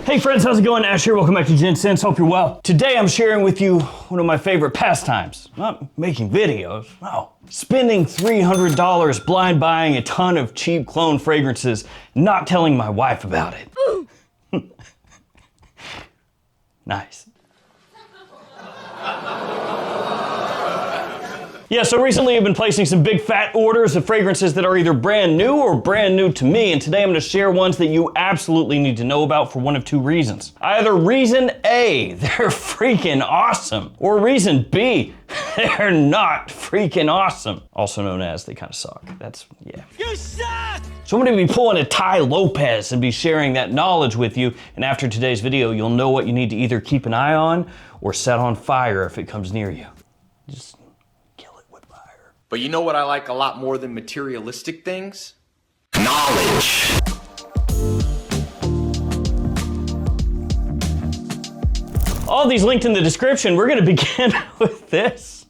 Hey friends, how's it going? Ash here, welcome back to Gents. Hope you're well. Today I'm sharing with you one of my favorite pastimes. Not making videos, no. Spending $300 blind buying a ton of cheap clone fragrances, not telling my wife about it. Nice. Yeah, so recently I've been placing some big fat orders of fragrances that are either brand new or brand new to me, and today I'm gonna share ones that you absolutely need to know about for one of two reasons. Either reason A, they're freaking awesome, or reason B, they're not freaking awesome. Also known as they kind of suck. That's, yeah. You suck! So I'm gonna be pulling a Ty Lopez and be sharing that knowledge with you, and after today's video, you'll know what you need to either keep an eye on or set on fire if it comes near you. Just but you know what I like a lot more than materialistic things? Knowledge. All these linked in the description. We're gonna begin with this.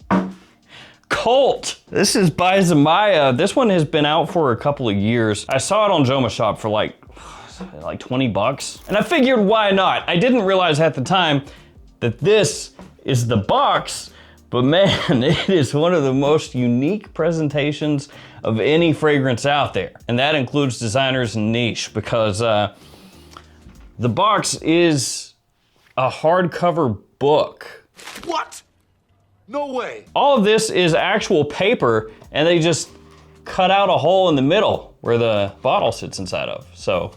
Cult. This is by Zimaya. This one has been out for a couple of years. I saw it on JOMASHOP for like 20 bucks. And I figured why not? I didn't realize at the time that this is the box. But man, it is one of the most unique presentations of any fragrance out there. And that includes designers and niche because the box is a hardcover book. What? No way. All of this is actual paper and they just cut out a hole in the middle where the bottle sits inside of. So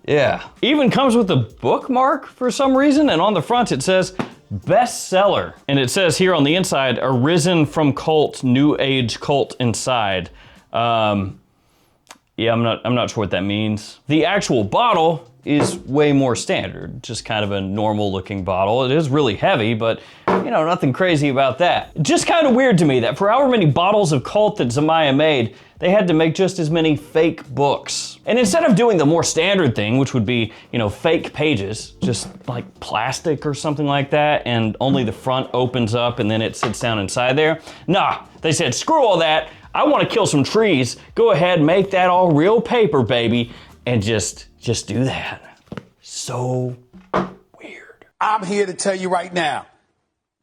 yeah. Even comes with a bookmark for some reason, and on the front it says, bestseller. And it says here on the inside, arisen from cult, new age cult inside. Yeah, I'm not sure what that means. The actual bottle is way more standard, just kind of a normal looking bottle. It is really heavy, but you know, nothing crazy about that. Just kind of weird to me that for however many bottles of cult that Zimaya made, they had to make just as many fake books. And instead of doing the more standard thing, which would be, you know, fake pages, just like plastic or something like that, and only the front opens up and then it sits down inside there. Nah, they said, screw all that. I want to kill some trees. Go ahead, make that all real paper, baby, and just do that. So weird. I'm here to tell you right now,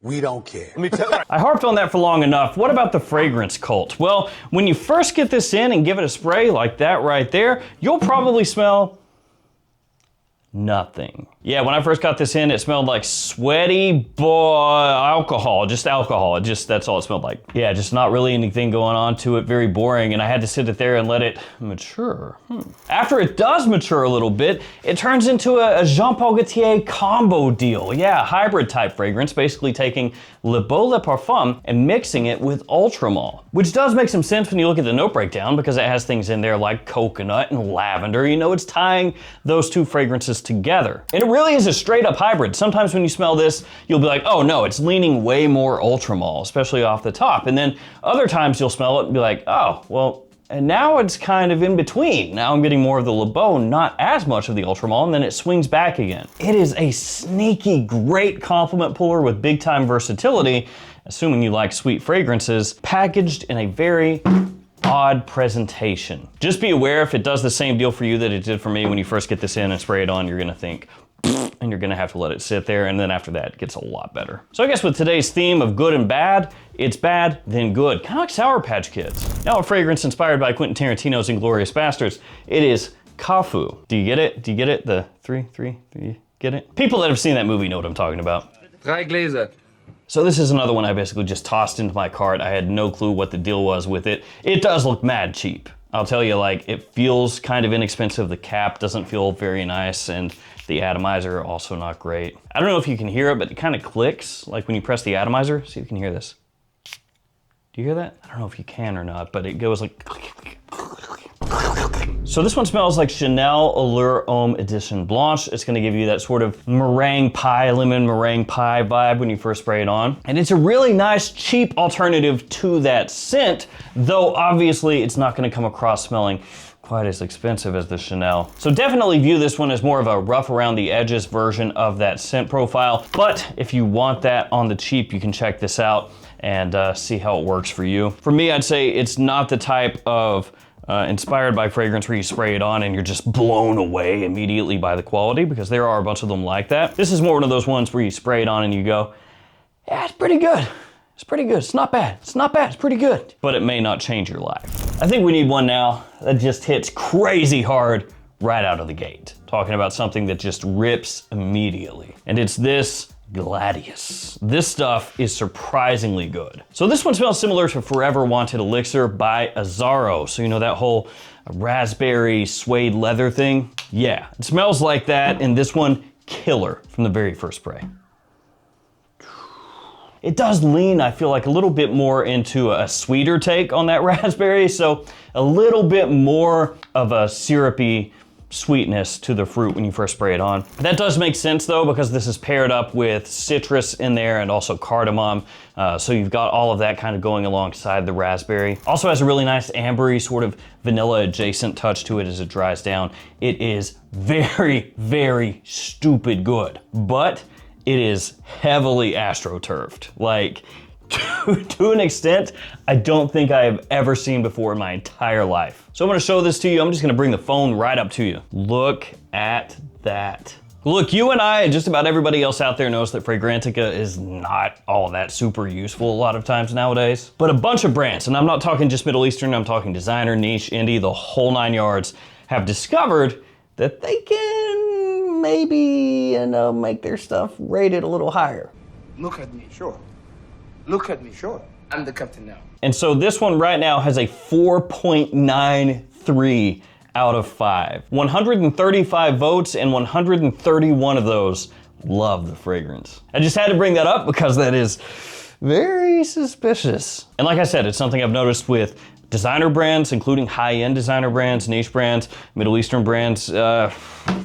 we don't care. Let me tell you. I harped on that for long enough. What about the fragrance cult? Well, when you first get this in and give it a spray like that right there, you'll probably smell nothing. Yeah, when I first got this in, it smelled like sweaty alcohol, just alcohol. That's all it smelled like. Yeah, just not really anything going on to it, very boring, and I had to sit it there and let it mature. After it does mature a little bit, it turns into a Jean Paul Gaultier combo deal. Yeah, hybrid type fragrance, basically taking Le Beau Le Parfum and mixing it with Ultramol, which does make some sense when you look at the note breakdown because it has things in there like coconut and lavender. You know, it's tying those two fragrances together. And it really is a straight up hybrid. Sometimes when you smell this, you'll be like, oh no, it's leaning way more Ultramol, especially off the top. And then other times you'll smell it and be like, oh, well, and now it's kind of in between. Now I'm getting more of the Le Beau, not as much of the Ultramol, and then it swings back again. It is a sneaky, great compliment puller with big time versatility, assuming you like sweet fragrances, packaged in a very odd presentation. Just be aware if it does the same deal for you that it did for me when you first get this in and spray it on, you're gonna think, and you're gonna have to let it sit there, and then after that, it gets a lot better. So I guess with today's theme of good and bad, it's bad, then good. Kind of like Sour Patch Kids. Now a fragrance inspired by Quentin Tarantino's Inglourious Basterds. It is Kafu. Do you get it? Do you get it? The three, get it? People that have seen that movie know what I'm talking about. Drei Gläser. So this is another one I basically just tossed into my cart. I had no clue what the deal was with it. It does look mad cheap. I'll tell you, like, it feels kind of inexpensive. The cap doesn't feel very nice, and the atomizer also not great. I don't know if you can hear it, but it kind of clicks, like when you press the atomizer. See if you can hear this. Do you hear that? I don't know if you can or not, but it goes like... So this one smells like Chanel Allure Homme Edition Blanche. It's gonna give you that sort of meringue pie, lemon meringue pie vibe when you first spray it on. And it's a really nice, cheap alternative to that scent, though obviously it's not gonna come across smelling quite as expensive as the Chanel. So definitely view this one as more of a rough around the edges version of that scent profile. But if you want that on the cheap, you can check this out and see how it works for you. For me, I'd say it's not the type of inspired by fragrance where you spray it on and you're just blown away immediately by the quality, because there are a bunch of them like that. This is more one of those ones where you spray it on and you go, yeah, it's pretty good. It's pretty good. It's not bad. It's not bad. It's pretty good. But it may not change your life. I think we need one now that just hits crazy hard right out of the gate. Talking about something that just rips immediately. And it's this Gladius. This stuff is surprisingly good. So this one smells similar to Forever Wanted Elixir by Azzaro. So you know that whole raspberry suede leather thing? Yeah, it smells like that, and this one, killer from the very first spray. It does lean, I feel like, a little bit more into a sweeter take on that raspberry, so a little bit more of a syrupy sweetness to the fruit when you first spray it on. That does make sense though, because this is paired up with citrus in there and also cardamom, so you've got all of that kind of going alongside the raspberry. Also has a really nice ambery sort of vanilla adjacent touch to it as it dries down. It is very, very stupid good, but it is heavily astroturfed. Like, to an extent I don't think I have ever seen before in my entire life. So I'm gonna show this to you. I'm just gonna bring the phone right up to you. Look at that. Look, you and I and just about everybody else out there knows that Fragrantica is not all that super useful a lot of times nowadays. But a bunch of brands, and I'm not talking just Middle Eastern, I'm talking designer, niche, indie, the whole 9 yards, have discovered that they can maybe, make their stuff rated a little higher. Look at me, sure. Look at me, sure. I'm the captain now. And so this one right now has a 4.93 out of 5. 135 votes, and 131 of those love the fragrance. I just had to bring that up because that is very suspicious. And like I said, it's something I've noticed with designer brands, including high-end designer brands, niche brands, Middle Eastern brands, the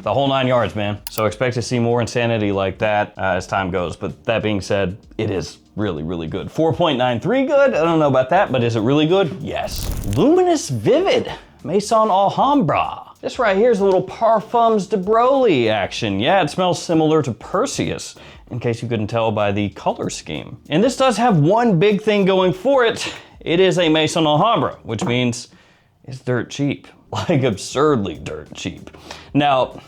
whole 9 yards, man. So expect to see more insanity like that as time goes. But that being said, it is really, really good. 4.93 good? I don't know about that, but is it really good? Yes. Luminous Vivid, Maison Alhambra. This right here is a little Parfums de Broly action. Yeah, it smells similar to Perseus, in case you couldn't tell by the color scheme. And this does have one big thing going for it. It is a Maison Alhambra, which means it's dirt cheap, like absurdly dirt cheap. Now,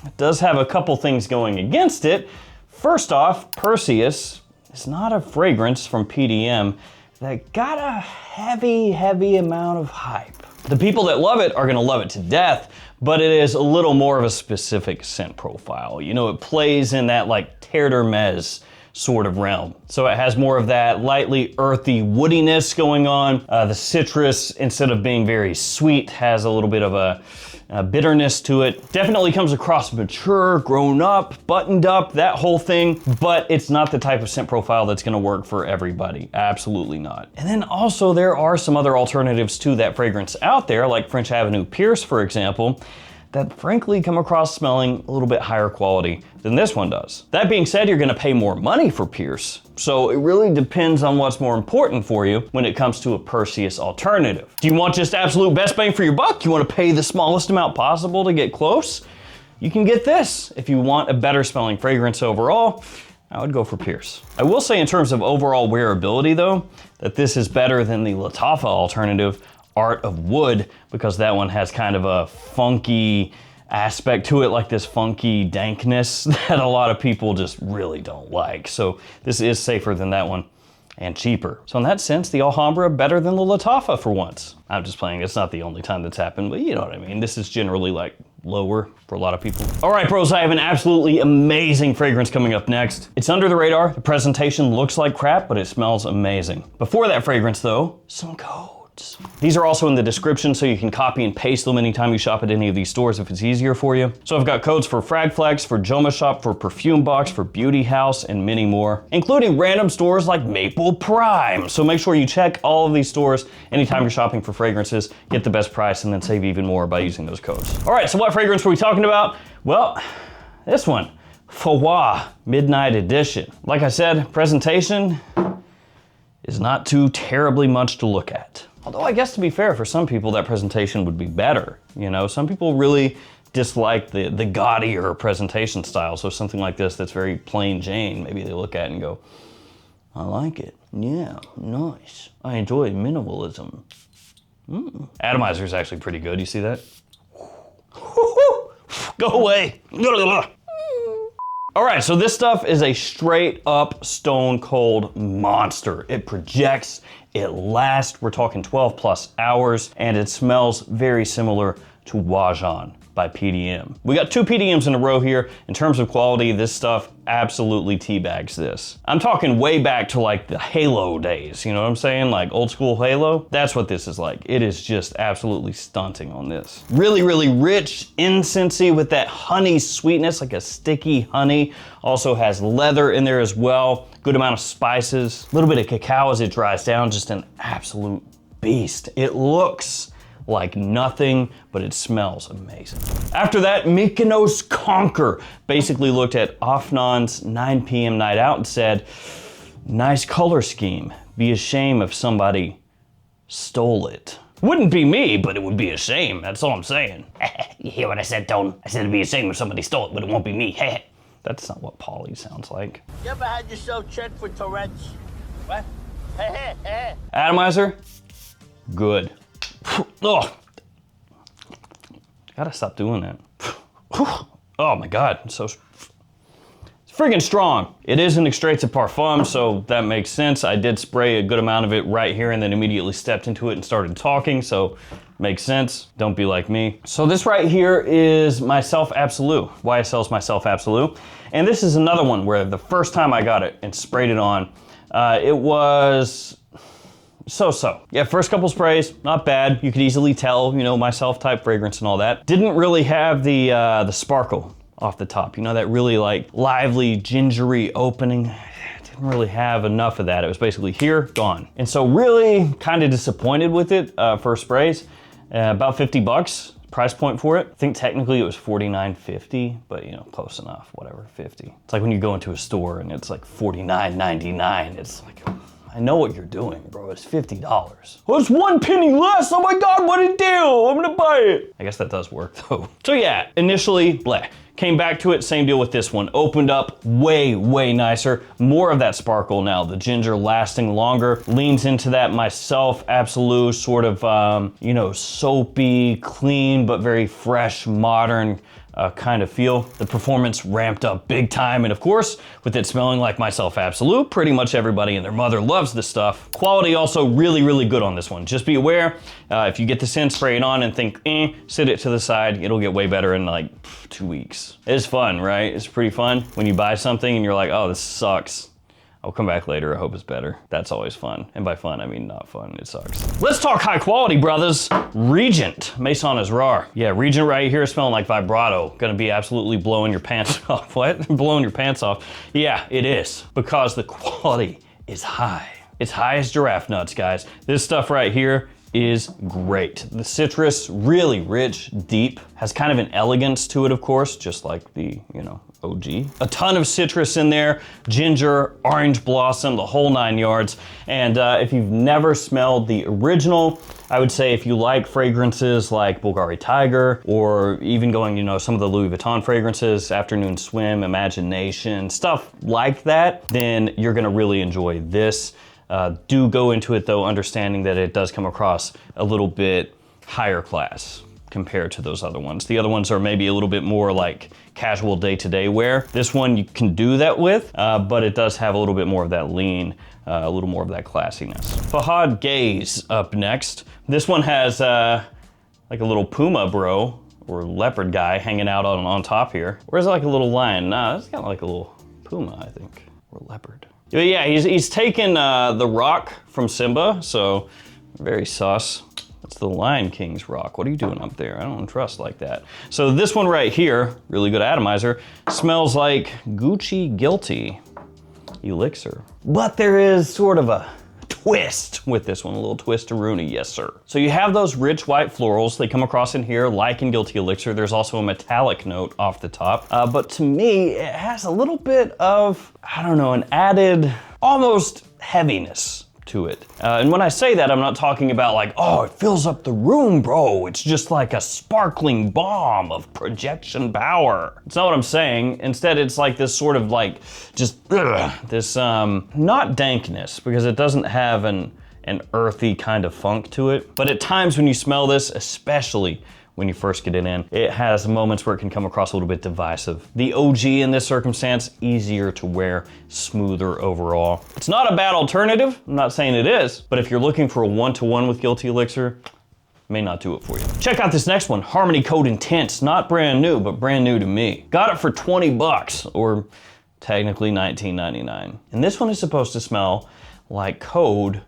it does have a couple things going against it. First off, Perseus is not a fragrance from PDM that got a heavy, heavy amount of hype. The people that love it are gonna love it to death, but it is a little more of a specific scent profile. You know, it plays in that like Terre d'Hermès sort of realm. So it has more of that lightly earthy woodiness going on. The citrus, instead of being very sweet, has a little bit of a bitterness to it. Definitely comes across mature, grown up, buttoned up, that whole thing, but it's not the type of scent profile that's gonna work for everybody. Absolutely not. And then also there are some other alternatives to that fragrance out there, like French Avenue Pierce, for example, that frankly come across smelling a little bit higher quality than this one does. That being said, you're gonna pay more money for Pierce, so it really depends on what's more important for you when it comes to a Perseus alternative. Do you want just absolute best bang for your buck? You wanna pay the smallest amount possible to get close? You can get this. If you want a better smelling fragrance overall, I would go for Pierce. I will say in terms of overall wearability though, that this is better than the Lattafa alternative, Art of Wood, because that one has kind of a funky aspect to it, like this funky dankness that a lot of people just really don't like. So this is safer than that one and cheaper. So in that sense, the Alhambra better than the Lattafa for once. I'm just playing, it's not the only time that's happened, but you know what I mean. This is generally like lower for a lot of people. All right, bros, I have an absolutely amazing fragrance coming up next. It's under the radar. The presentation looks like crap, but it smells amazing. Before that fragrance though, some codes. These are also in the description, so you can copy and paste them anytime you shop at any of these stores if it's easier for you. So I've got codes for Fragflex, for JOMASHOP, for Perfume Box, for Beauty House, and many more, including random stores like Maple Prime. So make sure you check all of these stores anytime you're shopping for fragrances, get the best price, and then save even more by using those codes. All right, so what fragrance were we talking about? Well, this one, Fawah Midnight Edition. Like I said, presentation is not too terribly much to look at. Although I guess to be fair, for some people that presentation would be better. You know, some people really dislike the gaudier presentation style. So something like this that's very plain Jane, maybe they look at it and go, I like it. Yeah, nice. I enjoy minimalism. Atomizer is actually pretty good. You see that? Go away. All right, so this stuff is a straight up stone cold monster. It projects, it lasts, we're talking 12 plus hours, and it smells very similar to Wajan by PDM. We got 2 PDMs in a row here. In terms of quality, this stuff absolutely teabags this. I'm talking way back to like the Halo days, you know what I'm saying? Like old school Halo. That's what this is like. It is just absolutely stunting on this. Really, really rich, incensey with that honey sweetness, like a sticky honey. Also has leather in there as well. Good amount of spices. A little bit of cacao as it dries down. Just an absolute beast. It looks like nothing, but it smells amazing. After that, Mykonos Conquer basically looked at Afnan's 9 p.m. night out and said, nice color scheme. Be a shame if somebody stole it. Wouldn't be me, but it would be a shame. That's all I'm saying. You hear what I said, Tone? I said it'd be a shame if somebody stole it, but it won't be me. That's not what Polly sounds like. You ever had yourself checked for Tourette's? What? Atomizer, good. Oh, gotta stop doing that. Oh my God, it's friggin' strong. It is an extrait de parfum, so that makes sense. I did spray a good amount of it right here and then immediately stepped into it and started talking, so makes sense. Don't be like me. So this right here is my Self Absolute, YSL's my Self Absolute. And this is another one where the first time I got it and sprayed it on, it was so-so. Yeah, first couple sprays, not bad. You could easily tell, you know, my self-type fragrance and all that. Didn't really have the sparkle off the top. You know, that really like lively, gingery opening. Didn't really have enough of that. It was basically here, gone. And so really kind of disappointed with it, first sprays. About 50 bucks. Price point for it. I think technically it was $49.50, but you know, close enough, whatever, 50. It's like when you go into a store and it's like $49.99. It's like, I know what you're doing, bro. It's $50. Well, it's 1 penny less. Oh my God, what a deal. I'm gonna buy it. I guess that does work though. So yeah, initially, bleh. Came back to it, same deal with this one. Opened up way, way nicer. More of that sparkle now. The ginger lasting longer. Leans into that my Self Absolute sort of, you know, soapy, clean, but very fresh, modern kind of feel. The performance ramped up big time, and of course, with it smelling like my Self Absolute, pretty much everybody and their mother loves this stuff. Quality also really, really good on this one. Just be aware, if you get this in, spray it on and think, sit it to the side, it'll get way better in like 2 weeks. It's fun, right? It's pretty fun when you buy something and you're like, oh, this sucks. I'll come back later, I hope it's better. That's always fun. And by fun, I mean not fun, it sucks. Let's talk high quality, brothers. Regent, Maison Asrar. Yeah, Regent right here smelling like vibrato. Gonna be absolutely blowing your pants off. What? Blowing your pants off. Yeah, it is, because the quality is high. It's high as giraffe nuts, guys. This stuff right here is great. The citrus, really rich, deep, has kind of an elegance to it, of course, just like the, you know, OG. A ton of citrus in there, ginger, orange blossom, the whole 9 yards. And if you've never smelled the original, I would say if you like fragrances like Bulgari Tiger, or even going, you know, some of the Louis Vuitton fragrances, Afternoon Swim, Imagination, stuff like that, then you're gonna really enjoy this. Do go into it though, understanding that it does come across a little bit higher class compared to those other ones. The other ones are maybe a little bit more like casual day-to-day wear. This one you can do that with, but it does have a little bit more of that lean, a little more of that classiness. Fahad Gaze up next. This one has like a little puma bro, or leopard guy hanging out on top here. Or is it like a little lion? Nah, it's got like a little puma, I think, or leopard. But yeah, he's taken the rock from Simba, so very sus. That's the Lion King's rock. What are you doing up there? I don't trust like that. So this one right here, really good atomizer, smells like Gucci Guilty Elixir. But there is sort of a twist with this one, a little twist-a-rooney, yes sir. So you have those rich white florals, they come across in here like in Guilty Elixir. There's also a metallic note off the top, but to me, it has a little bit of, I don't know, an added, almost heaviness to it. And when I say that, I'm not talking about like, oh, it fills up the room, bro. It's just like a sparkling bomb of projection power. It's not what I'm saying. Instead, it's like this sort of like, just this, not dankness, because it doesn't have an an earthy kind of funk to it. But at times when you smell this, especially when you first get it in, it has moments where it can come across a little bit divisive. The OG in this circumstance, easier to wear, smoother overall. It's not a bad alternative, I'm not saying it is, but if you're looking for a one-to-one with Guilty Elixir, may not do it for you. Check out this next one, Harmony Code Intense. Not brand new, but brand new to me. Got it for 20 bucks, or technically $19.99. And this one is supposed to smell like Code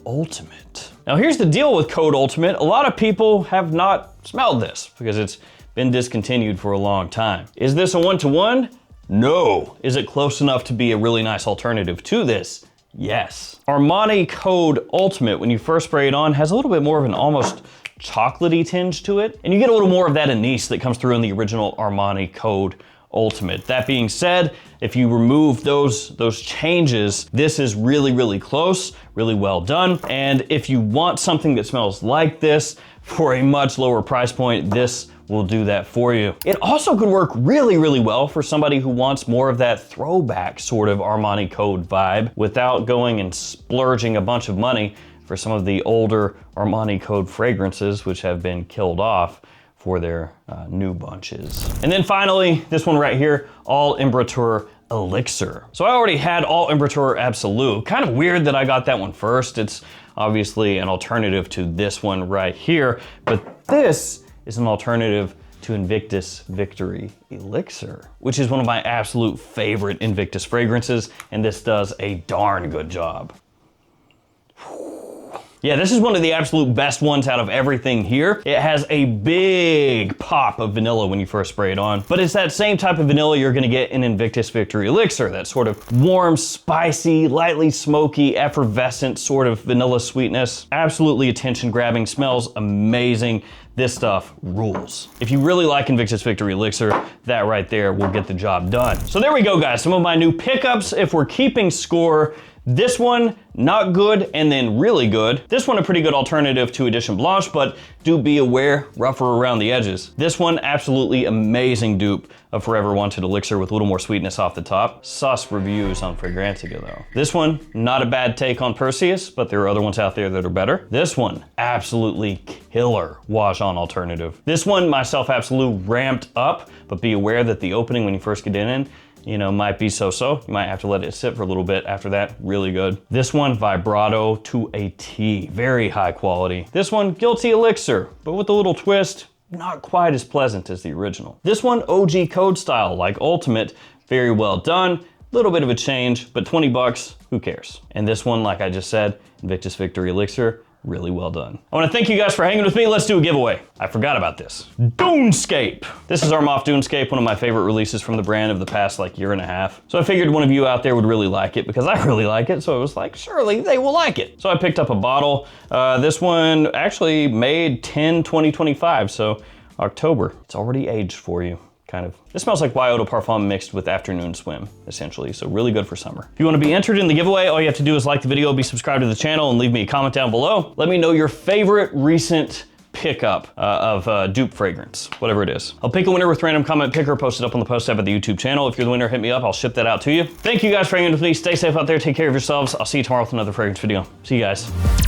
Ultimate. Now here's the deal with Code Ultimate. A lot of people have not smelled this because it's been discontinued for a long time. Is this a one-to-one? No. Is it close enough to be a really nice alternative to this? Yes. Armani Code Ultimate, when you first spray it on, has a little bit more of an almost chocolatey tinge to it, and you get a little more of that anise that comes through in the original Armani Code Ultimate. That being said, if you remove those changes, this is really, really close, really well done. And if you want something that smells like this for a much lower price point, this will do that for you. It also could work really, really well for somebody who wants more of that throwback sort of Armani Code vibe without going and splurging a bunch of money for some of the older Armani Code fragrances, which have been killed off for their new bunches. And then finally, this one right here, All Embratur Elixir. So I already had All Embratur Absolute. Kind of weird that I got that one first. It's obviously an alternative to this one right here, but this is an alternative to Invictus Victory Elixir, which is one of my absolute favorite Invictus fragrances, and this does a darn good job. Yeah, this is one of the absolute best ones out of everything here. It has a big pop of vanilla when you first spray it on, but it's that same type of vanilla you're gonna get in Invictus Victory Elixir, that sort of warm, spicy, lightly smoky, effervescent sort of vanilla sweetness. Absolutely attention-grabbing, smells amazing. This stuff rules. If you really like Invictus Victory Elixir, that right there will get the job done. So there we go, guys. Some of my new pickups. If we're keeping score, this one, not good, and then really good. This one, a pretty good alternative to Edition Blanche, but do be aware, rougher around the edges. This one, absolutely amazing dupe of Forever Wanted Elixir with a little more sweetness off the top. Sus reviews on Fragrantica though. This one, not a bad take on Perseus, but there are other ones out there that are better. This one, absolutely killer wash on alternative. This one, myself absolute ramped up, but be aware that the opening when you first get in, you know, might be so-so. You might have to let it sit for a little bit after that. Really good. This one, vibrato to a T. Very high quality. This one, Guilty Elixir, but with a little twist, not quite as pleasant as the original. This one, OG Code style, like Ultimate, very well done. Little bit of a change, but 20 bucks, who cares? And this one, like I just said, Invictus Victory Elixir, really well done. I wanna thank you guys for hanging with me. Let's do a giveaway. I forgot about this. Dunescape. This is our Moth Dunescape, one of my favorite releases from the brand of the past like year and a half. So I figured one of you out there would really like it because I really like it. So I was like, surely they will like it. So I picked up a bottle. This one actually made 10/20/25, so October. It's already aged for you. Kind of. This smells like Eau de Parfum mixed with Afternoon Swim, essentially, so really good for summer. If you want to be entered in the giveaway, all you have to do is like the video, be subscribed to the channel, and leave me a comment down below. Let me know your favorite recent pickup of dupe fragrance, whatever it is. I'll pick a winner with random comment picker, post it up on the post tab at the YouTube channel. If you're the winner, hit me up, I'll ship that out to you. Thank you guys for hanging with me. Stay safe out there, take care of yourselves. I'll see you tomorrow with another fragrance video. See you guys.